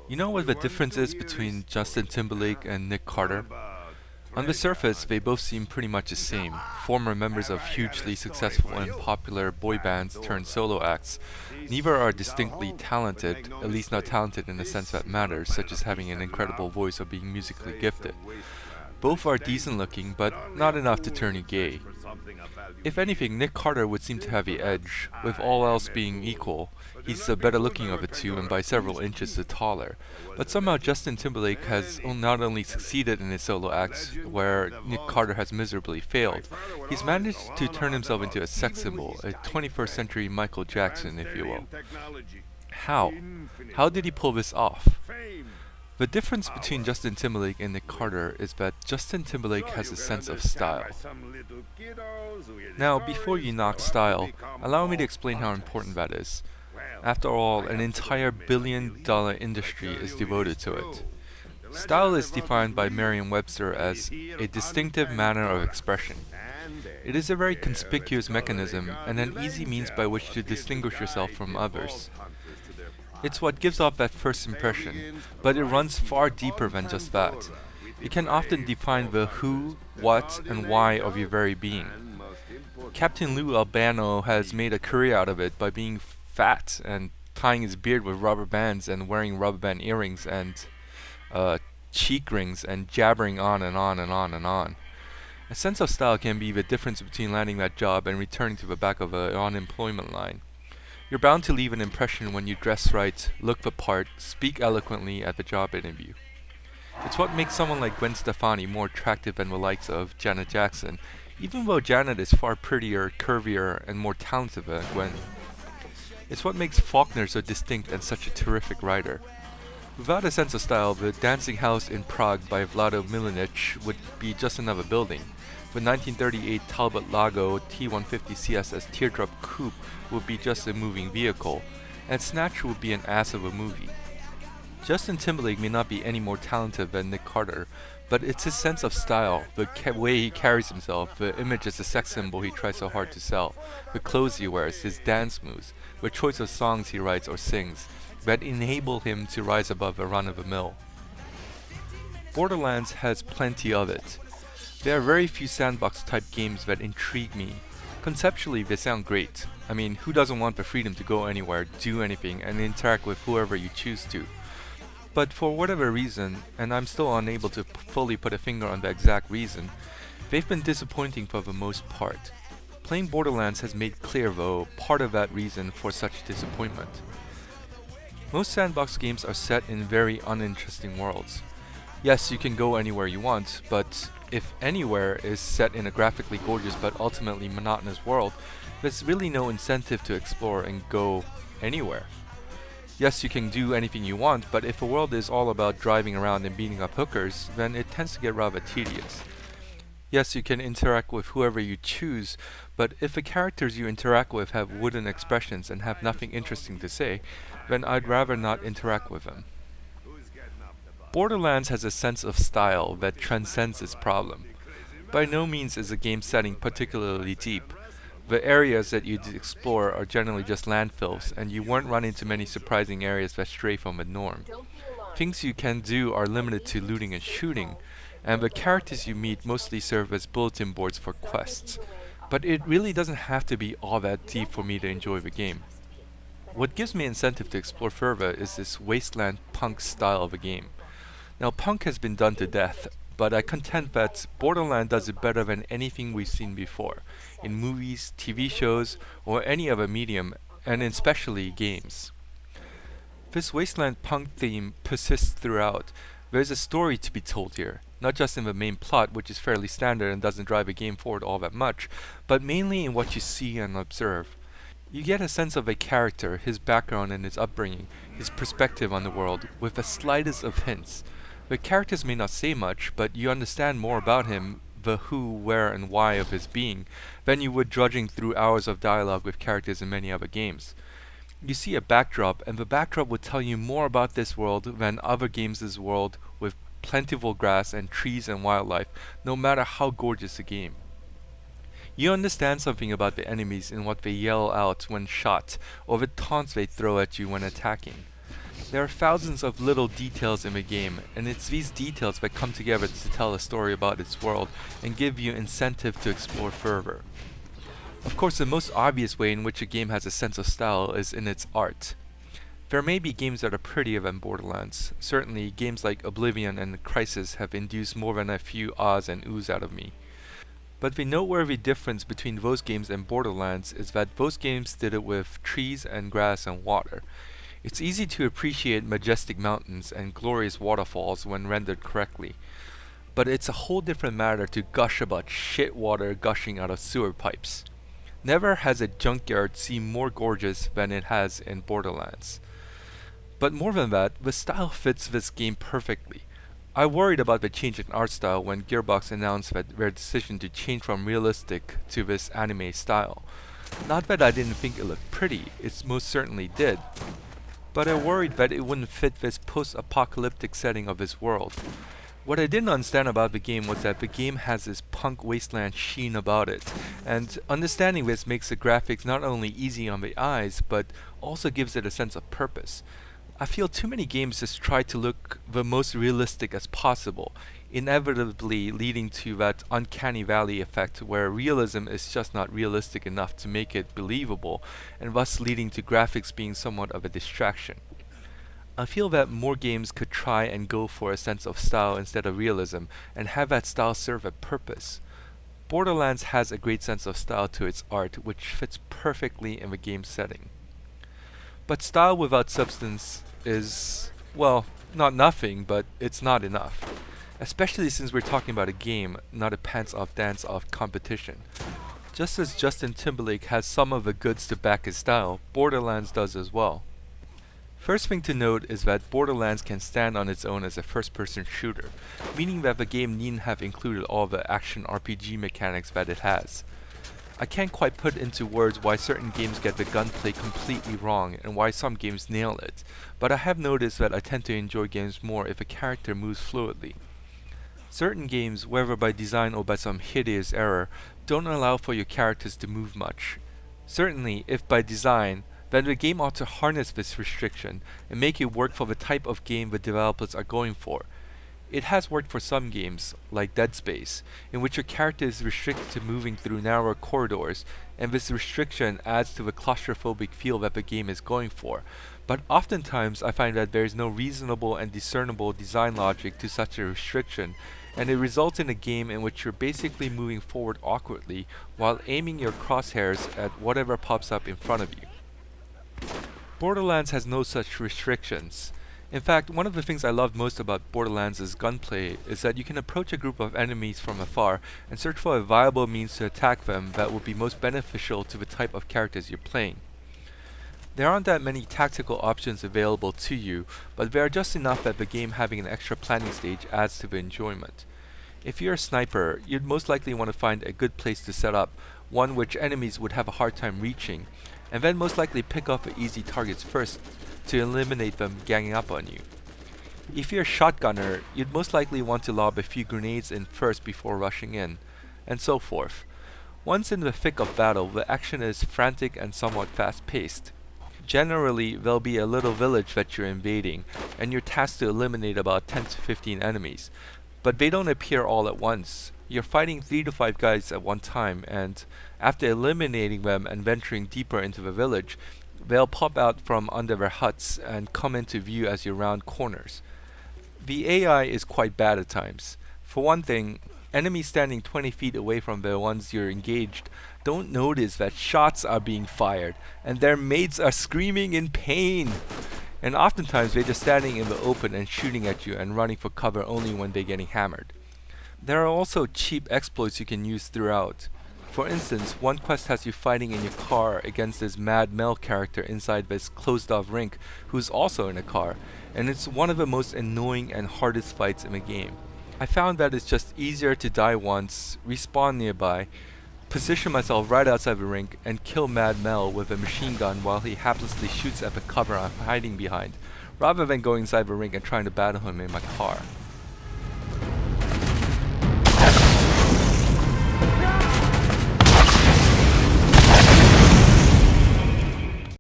You know what the difference is between Justin Timberlake and Nick Carter? On the surface, they both seem pretty much the same. Former members of hugely successful and popular boy bands turned solo acts. Neither are distinctly talented, at least not talented in the sense that matters, such as having an incredible voice or being musically gifted. Both are decent looking, but not enough to turn you gay. If anything, Nick Carter would seem to have the edge. With all else being equal, he's the better looking of the two and by several inches the taller. But somehow Justin Timberlake has not only succeeded in his solo acts, where Nick Carter has miserably failed, he's managed to turn himself into a sex symbol, a 21st century Michael Jackson, if you will. How? How did he pull this off? The difference between Justin Timberlake and Nick Carter is that Justin Timberlake has a sense of style. Now, before you knock style, allow me to explain how important that is. After all, an entire billion-dollar industry is devoted to it. Style is defined by Merriam-Webster as a distinctive manner of expression. It is a very conspicuous mechanism and an easy means by which to distinguish yourself from others. It's what gives off that first impression, but it runs far deeper than just that. It can often define the who, what, and why of your very being. Captain Lou Albano has made a career out of it by being fat and tying his beard with rubber bands and wearing rubber band earrings and cheek rings and jabbering on and on and on and on. A sense of style can be the difference between landing that job and returning to the back of an unemployment line. You're bound to leave an impression when you dress right, look the part, speak eloquently at the job interview. It's what makes someone like Gwen Stefani more attractive than the likes of Janet Jackson, even though Janet is far prettier, curvier, and more talented than Gwen. It's what makes Faulkner so distinct and such a terrific writer. Without a sense of style, the Dancing House in Prague by Vlado Milanic would be just another building. The 1938 Talbot Lago T150 CSS Teardrop Coupe would be just a moving vehicle, and Snatch would be an ass of a movie. Justin Timberlake may not be any more talented than Nick Carter, but it's his sense of style, the way he carries himself, the image as a sex symbol he tries so hard to sell, the clothes he wears, his dance moves, the choice of songs he writes or sings, that enable him to rise above the run-of-the-mill. Borderlands has plenty of it. There are very few sandbox-type games that intrigue me. Conceptually, they sound great. I mean, who doesn't want the freedom to go anywhere, do anything, and interact with whoever you choose to? But for whatever reason, and I'm still unable to fully put a finger on the exact reason, they've been disappointing for the most part. Playing Borderlands has made clear, though, part of that reason for such disappointment. Most sandbox games are set in very uninteresting worlds. Yes, you can go anywhere you want, but if anywhere is set in a graphically gorgeous but ultimately monotonous world, there's really no incentive to explore and go anywhere. Yes, you can do anything you want, but if a world is all about driving around and beating up hookers, then it tends to get rather tedious. Yes, you can interact with whoever you choose, but if the characters you interact with have wooden expressions and have nothing interesting to say, then I'd rather not interact with them. Borderlands has a sense of style that transcends this problem. By no means is the game setting particularly deep. The areas that you explore are generally just landfills, and you won't run into many surprising areas that stray from the norm. Things you can do are limited to looting and shooting, and the characters you meet mostly serve as bulletin boards for quests. But it really doesn't have to be all that deep for me to enjoy the game. What gives me incentive to explore further is this wasteland punk style of a game. Now, punk has been done to death, but I contend that Borderlands does it better than anything we've seen before, in movies, TV shows, or any other medium, and especially games. This wasteland punk theme persists throughout. There's a story to be told here, not just in the main plot, which is fairly standard and doesn't drive a game forward all that much, but mainly in what you see and observe. You get a sense of a character, his background and his upbringing, his perspective on the world, with the slightest of hints. The characters may not say much, but you understand more about him, the who, where, and why of his being, than you would drudging through hours of dialogue with characters in many other games. You see a backdrop, and the backdrop would tell you more about this world than other games' world with plentiful grass and trees and wildlife, no matter how gorgeous the game. You understand something about the enemies in what they yell out when shot, or the taunts they throw at you when attacking. There are thousands of little details in the game, and it's these details that come together to tell a story about its world and give you incentive to explore further. Of course, the most obvious way in which a game has a sense of style is in its art. There may be games that are prettier than Borderlands. Certainly, games like Oblivion and Crysis have induced more than a few ahs and oohs out of me. But the noteworthy difference between those games and Borderlands is that those games did it with trees and grass and water. It's easy to appreciate majestic mountains and glorious waterfalls when rendered correctly. But it's a whole different matter to gush about shit water gushing out of sewer pipes. Never has a junkyard seemed more gorgeous than it has in Borderlands. But more than that, the style fits this game perfectly. I worried about the change in art style when Gearbox announced their decision to change from realistic to this anime style. Not that I didn't think it looked pretty, it most certainly did. But I worried that it wouldn't fit this post-apocalyptic setting of this world. What I didn't understand about the game was that the game has this punk wasteland sheen about it, and understanding this makes the graphics not only easy on the eyes, but also gives it a sense of purpose. I feel too many games just try to look the most realistic as possible, inevitably leading to that uncanny valley effect where realism is just not realistic enough to make it believable, and thus leading to graphics being somewhat of a distraction. I feel that more games could try and go for a sense of style instead of realism, and have that style serve a purpose. Borderlands has a great sense of style to its art, which fits perfectly in the game setting. But style without substance is, well, not nothing, but it's not enough. Especially since we're talking about a game, not a pants-off dance-off competition. Just as Justin Timberlake has some of the goods to back his style, Borderlands does as well. First thing to note is that Borderlands can stand on its own as a first-person shooter, meaning that the game needn't have included all the action RPG mechanics that it has. I can't quite put into words why certain games get the gunplay completely wrong and why some games nail it, but I have noticed that I tend to enjoy games more if a character moves fluidly. Certain games, whether by design or by some hideous error, don't allow for your characters to move much. Certainly, if by design, then the game ought to harness this restriction and make it work for the type of game the developers are going for. It has worked for some games, like Dead Space, in which your character is restricted to moving through narrow corridors, and this restriction adds to the claustrophobic feel that the game is going for. But oftentimes I find that there is no reasonable and discernible design logic to such a restriction, and it results in a game in which you're basically moving forward awkwardly while aiming your crosshairs at whatever pops up in front of you. Borderlands has no such restrictions. In fact, one of the things I loved most about Borderlands' gunplay is that you can approach a group of enemies from afar and search for a viable means to attack them that will be most beneficial to the type of characters you're playing. There aren't that many tactical options available to you, but there are just enough that the game having an extra planning stage adds to the enjoyment. If you're a sniper, you'd most likely want to find a good place to set up, one which enemies would have a hard time reaching, and then most likely pick off the easy targets first to eliminate them ganging up on you. If you're a shotgunner, you'd most likely want to lob a few grenades in first before rushing in, and so forth. Once in the thick of battle, the action is frantic and somewhat fast-paced. Generally, there'll be a little village that you're invading, and you're tasked to eliminate about 10 to 15 enemies. But they don't appear all at once. You're fighting 3 to 5 guys at one time, and after eliminating them and venturing deeper into the village, they'll pop out from under their huts and come into view as you round corners. The AI is quite bad at times. For one thing, enemies standing 20 feet away from the ones you're engaged don't notice that shots are being fired, and their mates are screaming in pain. And oftentimes they're just standing in the open and shooting at you and running for cover only when they're getting hammered. There are also cheap exploits you can use throughout. For instance, one quest has you fighting in your car against this Mad Mel character inside this closed-off rink who's also in a car, and it's one of the most annoying and hardest fights in the game. I found that it's just easier to die once, respawn nearby, position myself right outside the rink, and kill Mad Mel with a machine gun while he haplessly shoots at the cover I'm hiding behind, rather than going inside the rink and trying to battle him in my car.